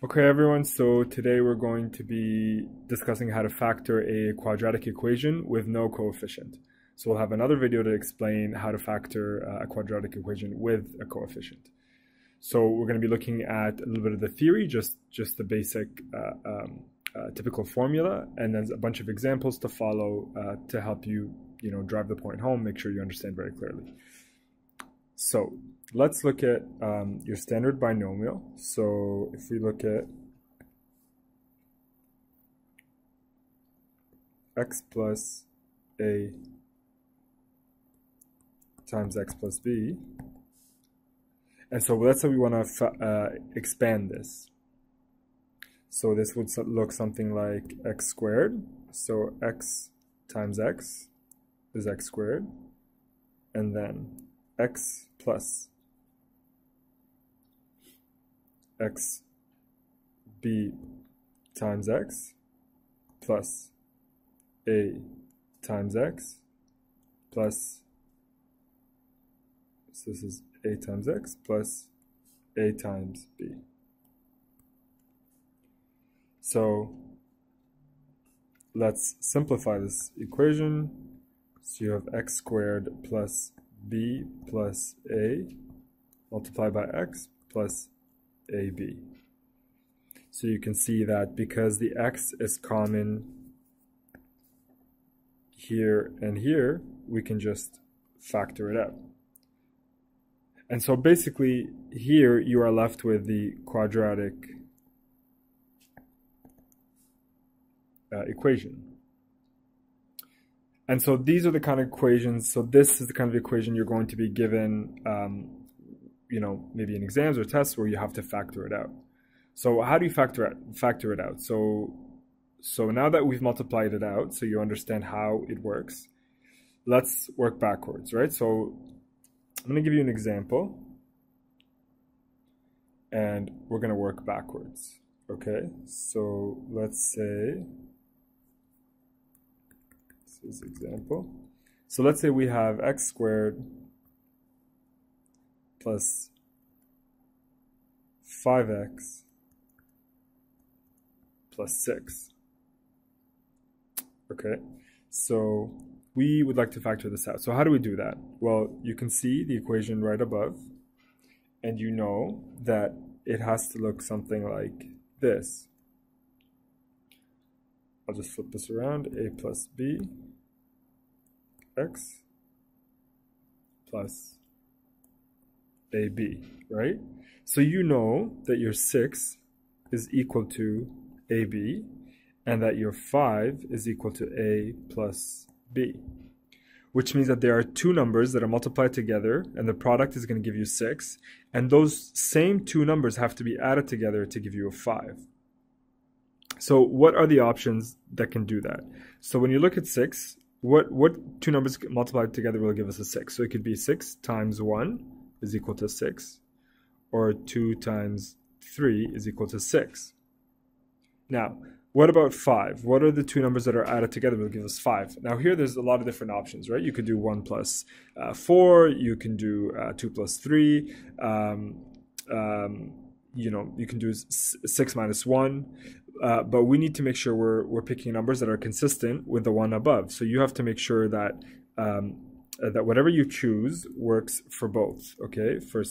Okay, everyone, so today we're going to be discussing how to factor a quadratic equation with no coefficient. So we'll have another video to explain how to factor a quadratic equation with a coefficient. So we're going to be looking at a little bit of the theory, just the basic typical formula, and then a bunch of examples to follow to help you, drive the point home, make sure you understand very clearly. So let's look at your standard binomial. So if we look at x plus a times x plus b, and so let's say we want to expand this. So this would look something like x squared. So x times x is x squared, and then x plus x b times x plus a times x plus, so this is a times x plus a times b. So let's simplify this equation. So you have x squared plus b plus a multiplied by x plus ab. So you can see that because the x is common here and here, we can just factor it out. And so basically here you are left with the quadratic equation. And so these are the kind of equations, so this is the kind of equation you're going to be given, maybe in exams or tests where you have to factor it out. So how do you factor it out? So now that we've multiplied it out, so you understand how it works, let's work backwards, right? So I'm going to give you an example, and we're going to work backwards, okay? So let's say, this example. So let's say we have x squared plus 5x plus 6. Okay, so we would like to factor this out. So how do we do that? Well, you can see the equation right above, and you know that it has to look something like this. I'll just flip this around, a plus b x plus ab, right? So you know that your 6 is equal to ab, and that your 5 is equal to a plus b, which means that there are two numbers that are multiplied together, and the product is going to give you 6, and those same two numbers have to be added together to give you a 5. So what are the options that can do that? So when you look at 6, what two numbers multiplied together will give us a 6? So it could be 6 times 1 is equal to 6, or 2 times 3 is equal to 6. Now, what about 5? What are the two numbers that are added together will give us 5? Now here there's a lot of different options, right? You could do 1 plus 4, you can do 2 plus 3, you can do 6 minus 1. But we need to make sure we're picking numbers that are consistent with the one above. So you have to make sure that that whatever you choose works for both. Okay, for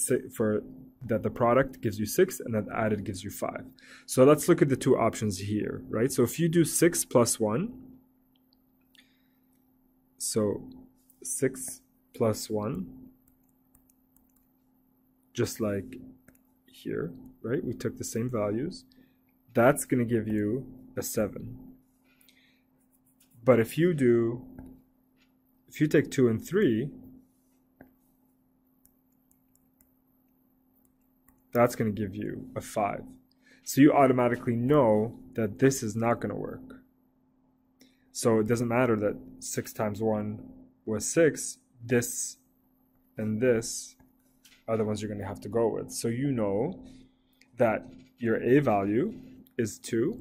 that the product gives you 6 and that added gives you 5. So let's look at the two options here, right? So if you do 6 plus 1, so 6 plus 1, just like here, right? We took the same values. That's going to give you a 7. But if you take 2 and 3, that's going to give you a 5. So you automatically know that this is not going to work. So it doesn't matter that 6 times 1 was 6. This and this are the ones you're going to have to go with. So you know that your A value is 2,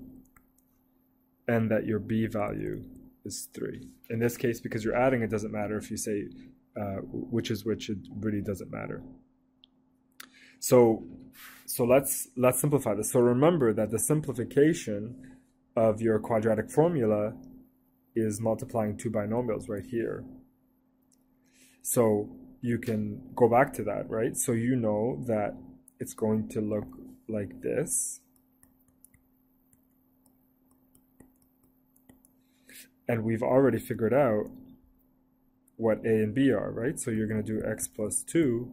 and that your b value is 3. In this case, because you're adding, it doesn't matter if you say which is which, it really doesn't matter. So So let's simplify this. So remember that the simplification of your quadratic formula is multiplying two binomials right here. So you can go back to that, right? So you know that it's going to look like this. And we've already figured out what a and b are, right? So you're going to do x plus 2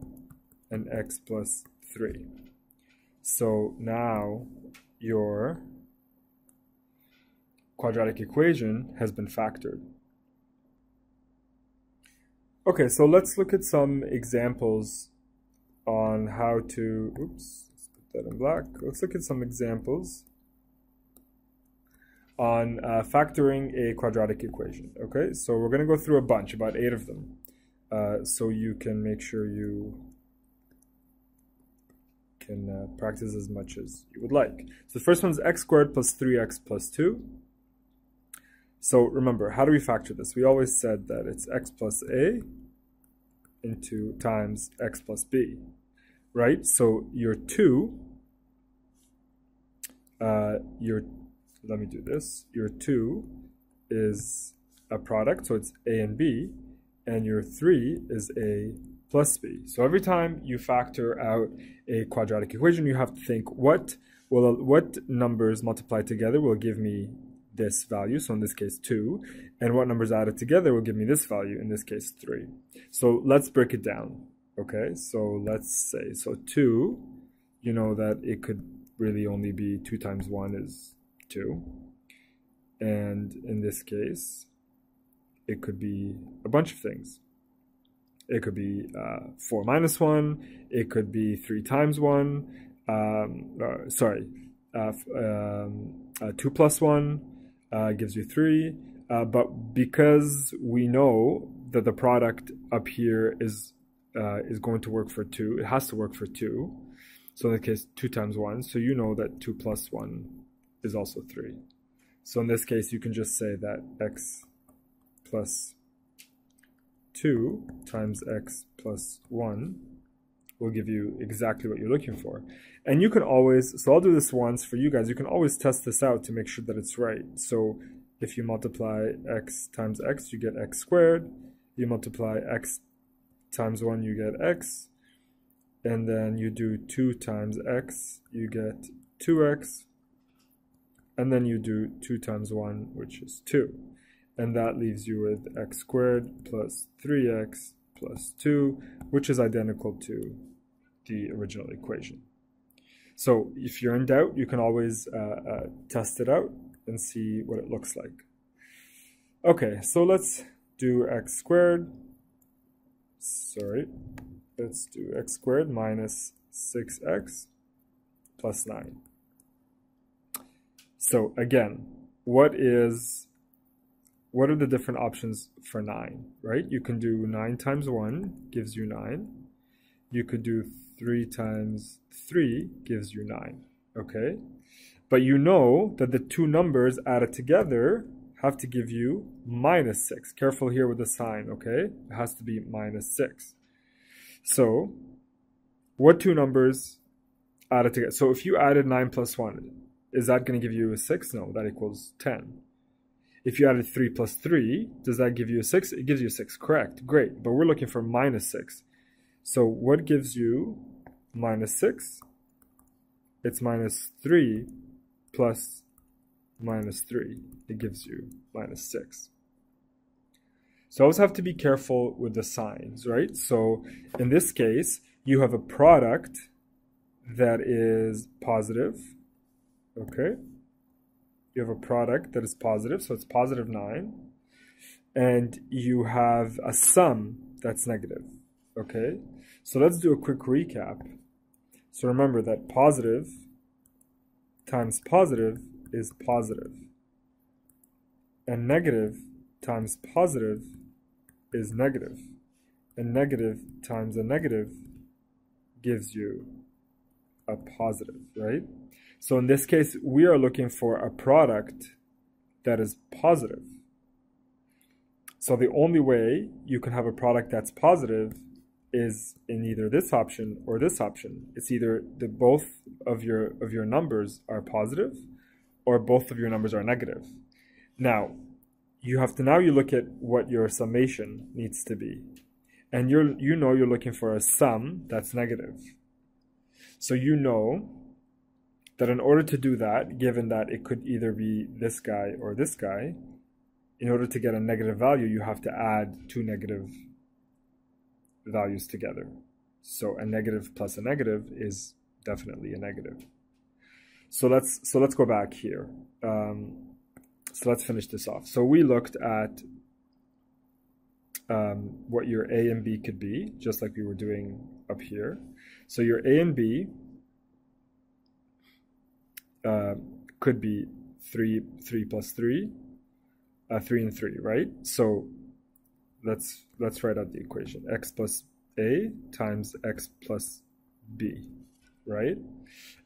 and x plus 3. So now your quadratic equation has been factored. Okay, so let's look at some examples on how to, oops, let's put that in black. Let's look at some examples on factoring a quadratic equation. Okay, so we're going to go through a bunch, about 8 of them, so you can make sure you can practice as much as you would like. So the first one is x squared plus 3x plus 2. So remember, how do we factor this? We always said that it's x plus a into times x plus b, right? So your 2, let me do this. Your 2 is a product, so it's a and b, and your 3 is a plus b. So every time you factor out a quadratic equation, you have to think what numbers multiplied together will give me this value, so in this case 2, and what numbers added together will give me this value, in this case 3. So let's break it down, okay? So let's say, so 2, you know that it could really only be 2 times 1 is 2, and in this case it could be a bunch of things. It could be 4 minus 1, it could be 3 times 1, 2 plus 1 gives you 3, but because we know that the product up here is going to work for 2, it has to work for 2, so in this case 2 times 1, so you know that 2 plus 1 is also 3. So in this case you can just say that x plus 2 times x plus 1 will give you exactly what you're looking for. And you can always, so I'll do this once for you guys, you can always test this out to make sure that it's right. So if you multiply x times x, you get x squared. You multiply x times 1, you get x. And then you do 2 times x, you get 2x. And then you do 2 times 1, which is 2. And that leaves you with x squared plus 3x plus 2, which is identical to the original equation. So if you're in doubt, you can always test it out and see what it looks like. Okay, so let's do x squared. Let's do x squared minus 6x plus 9. So again, what are the different options for 9, right? You can do 9 times 1 gives you 9. You could do 3 times 3 gives you 9, okay? But you know that the two numbers added together have to give you minus 6. Careful here with the sign, okay? It has to be minus 6. So what two numbers added together? So if you added 9 plus 1, is that going to give you a 6? No, that equals 10. If you added 3 plus 3, does that give you a 6? It gives you a 6, correct. Great, but we're looking for minus 6. So what gives you minus 6? It's minus 3 plus minus 3. It gives you minus 6. So always have to be careful with the signs, right? So in this case, you have a product that is positive, okay? You have a product that is positive, so it's positive 9. And you have a sum that's negative, okay? So let's do a quick recap. So remember that positive times positive is positive. And negative times positive is negative. And negative times a negative gives you a positive, right? So in this case, we are looking for a product that is positive. So the only way you can have a product that's positive is in either this option or this option. It's either both of your numbers are positive or both of your numbers are negative. Now, you look at what your summation needs to be. And you're looking for a sum that's negative. So you know that in order to do that, given that it could either be this guy or this guy, in order to get a negative value, you have to add two negative values together. So a negative plus a negative is definitely a negative. So let's go back here. So let's finish this off. So we looked at what your A and B could be, just like we were doing up here. So your A and B could be 3 plus 3, 3 and 3, right? So let's write out the equation. X plus A times X plus B, right?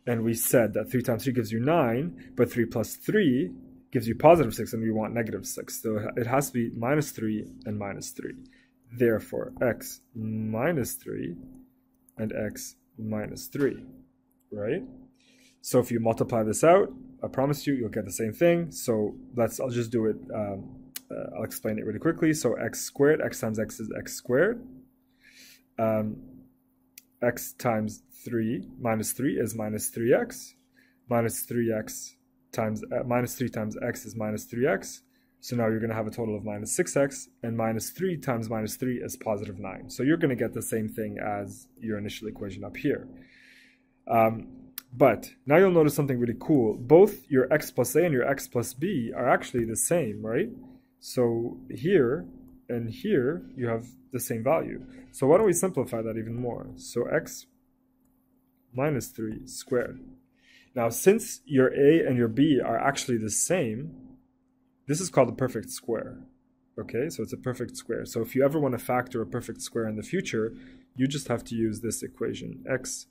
And we said that 3 times 3 gives you 9, but 3 plus 3 gives you positive 6, and we want negative 6. So it has to be minus 3 and minus 3. Therefore, X minus 3 and X minus 3, right? So if you multiply this out, I promise you'll get the same thing. So I'll just do it. I'll explain it really quickly. So X squared, X times X is X squared. X times 3 minus 3 is minus 3X. Minus 3X times minus 3 times X is minus 3X. So now you're going to have a total of minus 6X, and minus 3 times minus 3 is positive 9. So you're going to get the same thing as your initial equation up here. But now you'll notice something really cool. Both your X plus A and your X plus B are actually the same, right? So here and here you have the same value. So why don't we simplify that even more? So X minus 3 squared. Now, since your A and your B are actually the same, this is called a perfect square. Okay, so it's a perfect square. So if you ever want to factor a perfect square in the future, you just have to use this equation, X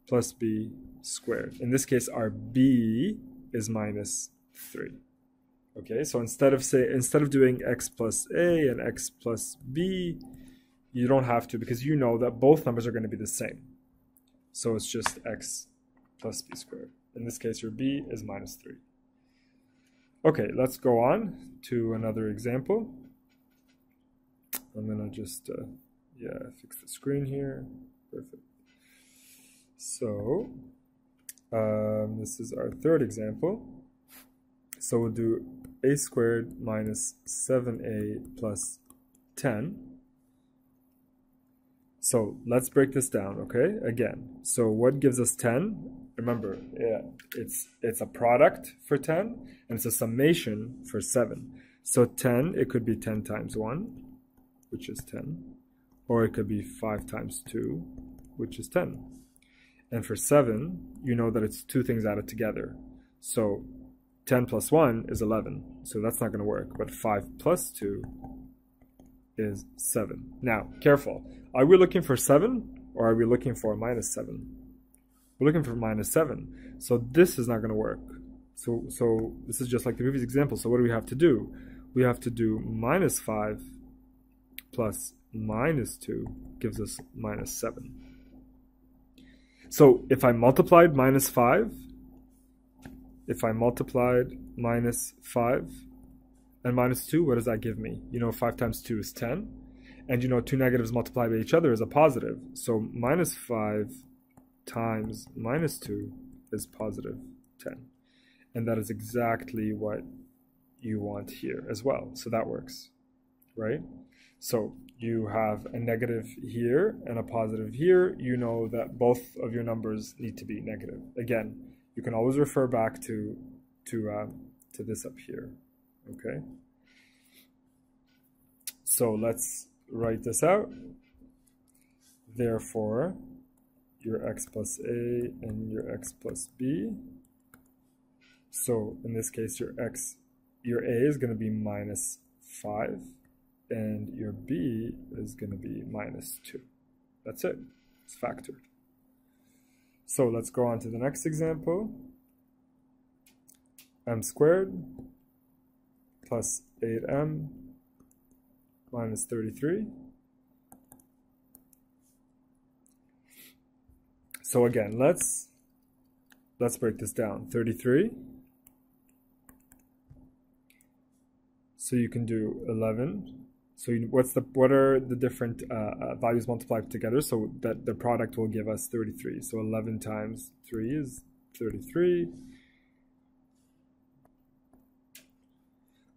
plus B squared. In this case, our B is minus 3. Okay, so instead of doing X plus A and X plus B, you don't have to, because you know that both numbers are going to be the same. So it's just X plus B squared. In this case, your B is minus 3. Okay, let's go on to another example. I'm going to just, fix the screen here. Perfect. So, this is our third example. So we'll do A squared minus 7A plus 10. So let's break this down, okay? Again, so what gives us 10? Remember, it's a product for 10, and it's a summation for 7. So 10, it could be 10 times 1, which is 10. Or it could be 5 times 2, which is 10. And for 7, you know that it's two things added together. So 10 plus 1 is 11. So that's not going to work. But 5 plus 2 is 7. Now, careful. Are we looking for 7 or are we looking for minus 7? We're looking for minus 7. So this is not going to work. So this is just like the previous example. So what do we have to do? We have to do minus 5 plus minus 2 gives us minus 7. So if I multiplied minus 5, minus 5 and minus 2, what does that give me? You know, 5 times 2 is 10. And you know, two negatives multiplied by each other is a positive. So minus 5 times minus 2 is positive 10. And that is exactly what you want here as well. So that works, right? So you have a negative here and a positive here. You know that both of your numbers need to be negative. Again, you can always refer back to this up here, okay? So let's write this out. Therefore, your X plus A and your X plus B. So in this case, your A is going to be minus 5 and your B is going to be minus 2. That's it. It's factored. So let's go on to the next example. M squared plus 8m minus 33 So again, let's break this down. 33. So you can do 11. So what are the different values multiplied together so that the product will give us 33. So 11 times 3 is 33.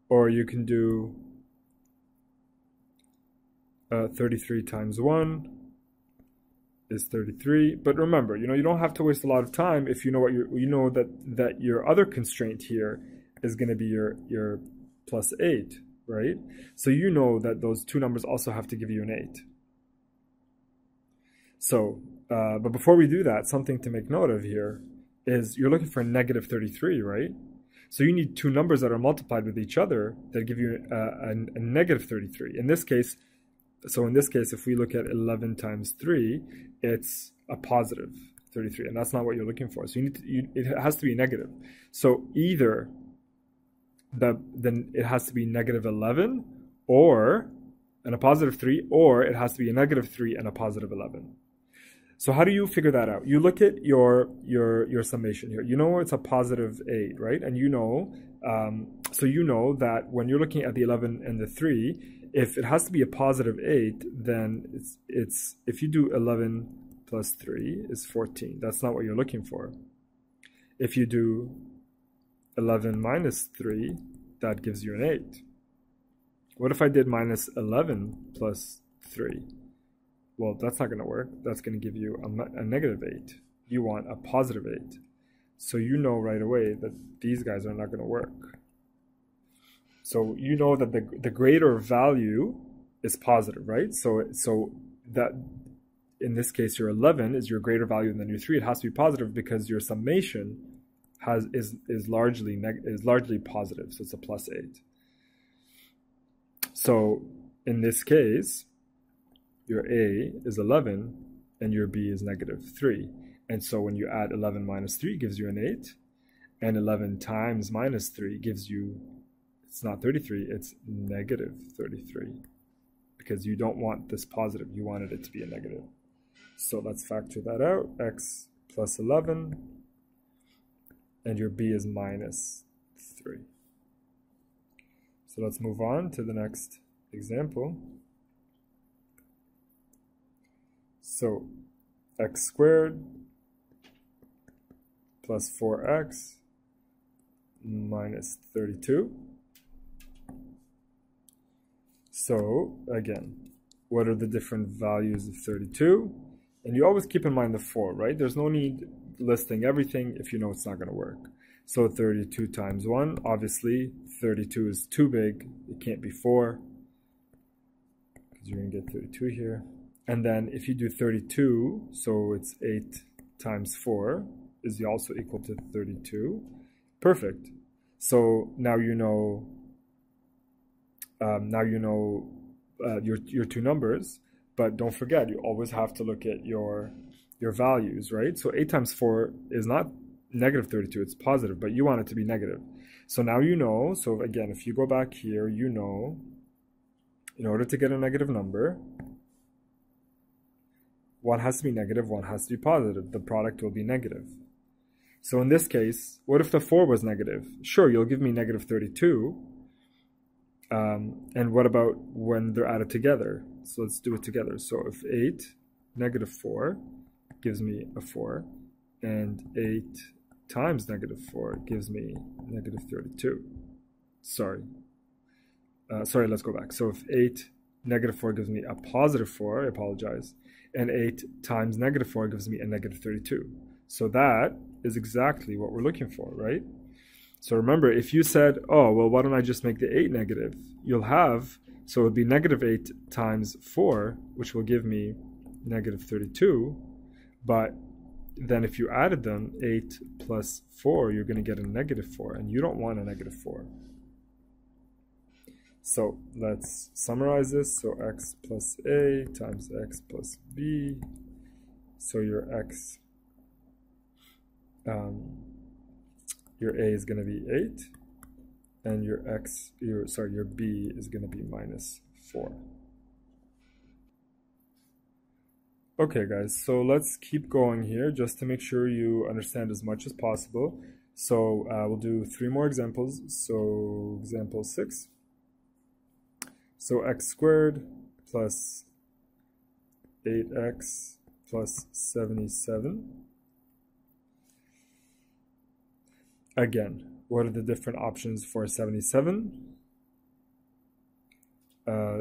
Or you can do 33 times 1 is 33. But remember, you don't have to waste a lot of time if you know what that your other constraint here is going to be your plus 8, right? So you know that those two numbers also have to give you an 8. So, but before we do that, something to make note of here is you're looking for a negative 33, right? So you need two numbers that are multiplied with each other that give you a negative 33. In this case, if we look at 11 times 3, it's a positive 33, and that's not what you're looking for. So it has to be negative. So either then it has to be negative 11 and a positive 3, or it has to be a negative 3 and a positive 11. So how do you figure that out? You look at your summation here. You know it's a positive 8, right? And so you know that when you're looking at the 11 and the 3, if it has to be a positive 8, then it's if you do 11 plus 3 is 14. That's not what you're looking for. If you do 11 minus 3, that gives you an 8. What if I did minus 11 plus 3? Well, that's not going to work. That's going to give you a negative 8. You want a positive 8. So you know right away that these guys are not going to work. So you know that the greater value is positive, right? So that in this case your 11 is your greater value than your 3. It has to be positive because your summation is largely positive. So it's a plus 8. So in this case, your A is 11 and your B is negative 3. And so when you add 11 minus 3 gives you an 8, and 11 times minus 3 gives you, it's not 33, it's negative 33, because you don't want this positive, you wanted it to be a negative. So let's factor that out. X plus 11, and your B is minus 3. So let's move on to the next example. So x squared plus 4x minus 32. So again, what are the different values of 32? And you always keep in mind the 4, right? There's no need listing everything if you know it's not going to work. So 32 times 1, obviously 32 is too big. It can't be 4, because you're going to get 32 here. And then if you do 32, so it's 8 times 4 is also equal to 32. Perfect. So now you know your two numbers, but don't forget, you always have to look at your values, right? So 8 times 4 is not negative 32, it's positive, but you want it to be negative. So now you know, so again, if you go back here, you know, in order to get a negative number, one has to be negative, one has to be positive. The product will be negative. So in this case, what if the 4 was negative? Sure, you'll give me negative 32. And what about when they're added together? So let's do it together. So if 8 negative 4 gives me a 4, and 8 times negative 4 gives me negative 32. Sorry, let's go back. So if 8 negative 4 gives me a positive 4, I apologize, and 8 times negative 4 gives me a negative 32. So that is exactly what we're looking for, right? So remember, if you said, oh, well, why don't I just make the 8 negative? You'll have, so it would be negative 8 times 4, which will give me negative 32. But then if you added them, 8 plus 4, you're going to get a negative 4, and you don't want a negative 4. So let's summarize this. So x plus a times x plus b. So your x, your a is going to be 8, and your b is going to be minus 4. Okay, guys, so let's keep going here just to make sure you understand as much as possible. So we'll do 3 more examples. So example 6. So x squared plus 8x plus 77. Again, what are the different options for 77?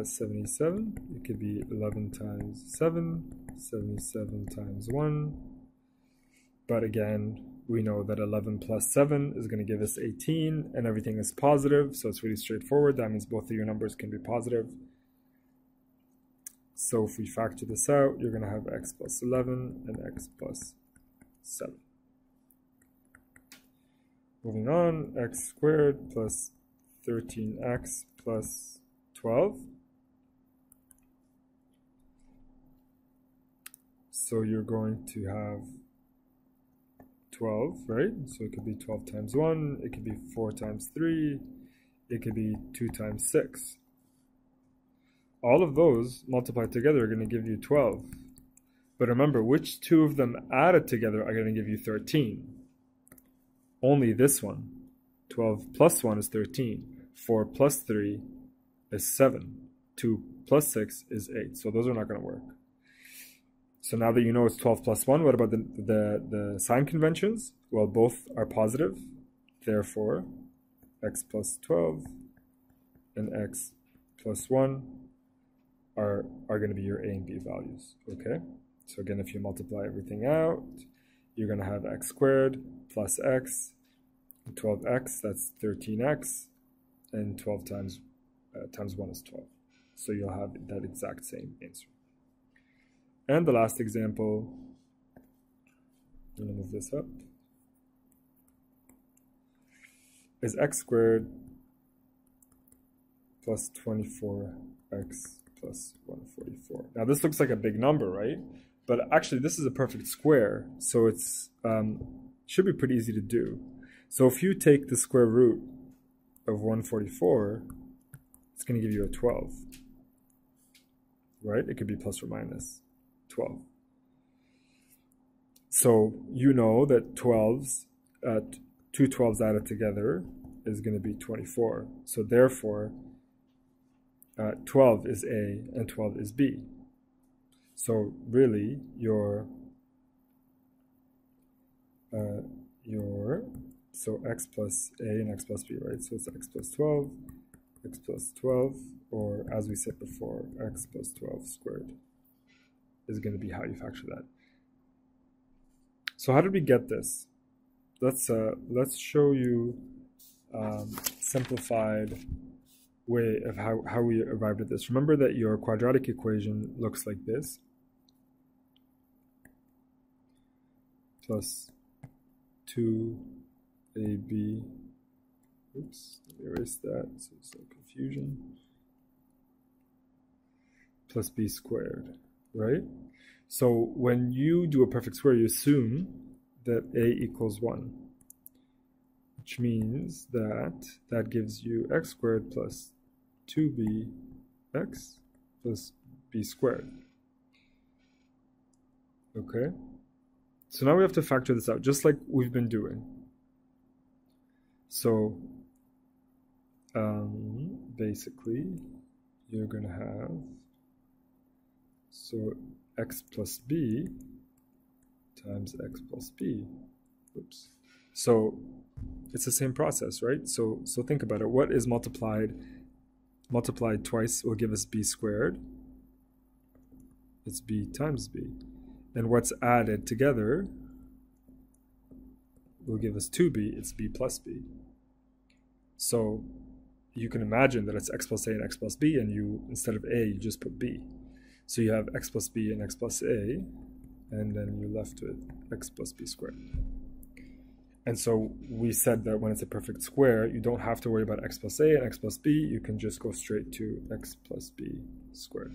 77, it could be 11 times 7, 77 times 1. But again, we know that 11 plus 7 is going to give us 18, and everything is positive, so it's really straightforward. That means both of your numbers can be positive. So if we factor this out, you're going to have x plus 11 and x plus 7. Moving on, x squared plus 13x plus 12. So you're going to have 12, right? So it could be 12 times 1, it could be 4 times 3, it could be 2 times 6. All of those multiplied together are going to give you 12. But remember, which 2 of them added together are going to give you 13? Only this one. 12 plus 1 is 13. 4 plus 3 is 7. 2 plus 6 is 8. So those are not going to work. So now that you know it's 12 plus 1, what about the sign conventions? Well, both are positive. Therefore, x plus 12 and x plus 1 are going to be your a and b values. Okay? So again, if you multiply everything out, you're going to have x squared plus x, 12x, that's 13x, and 12 times 1 is 12. So you'll have that exact same answer. And the last example, I'm going to move this up, is x squared plus 24x plus 144. Now this looks like a big number, right? But actually this is a perfect square, so it's should be pretty easy to do. So if you take the square root of 144, it's going to give you a 12, right? It could be plus or minus 12. So you know that 12s, 2 12s added together is going to be 24. So therefore, 12 is A and 12 is B. So really, so x plus A and x plus B, right? So it's x plus 12, or as we said before, x plus 12 squared is going to be how you factor that. So how did we get this? Let's show you simplified way of how we arrived at this. Remember that your quadratic equation looks like this. Plus 2ab, oops, let me erase that so it's no confusion, plus b squared, right? So when you do a perfect square, you assume that a equals 1, which means that gives you x squared plus 2bx plus b squared. Okay? So now we have to factor this out, just like we've been doing. So basically, you're going to have, so x plus b times x plus b. Oops. So it's the same process, right? So think about it. What is multiplied twice will give us b squared. It's b times b. And what's added together will give us 2b. It's b plus b. So you can imagine that it's x plus a and x plus b, and you, instead of a, you just put b. So you have x plus b and x plus a, and then you're left with x plus b squared. And so we said that when it's a perfect square, you don't have to worry about x plus a and x plus b. You can just go straight to x plus b squared.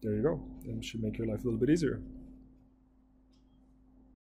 There you go. It should make your life a little bit easier.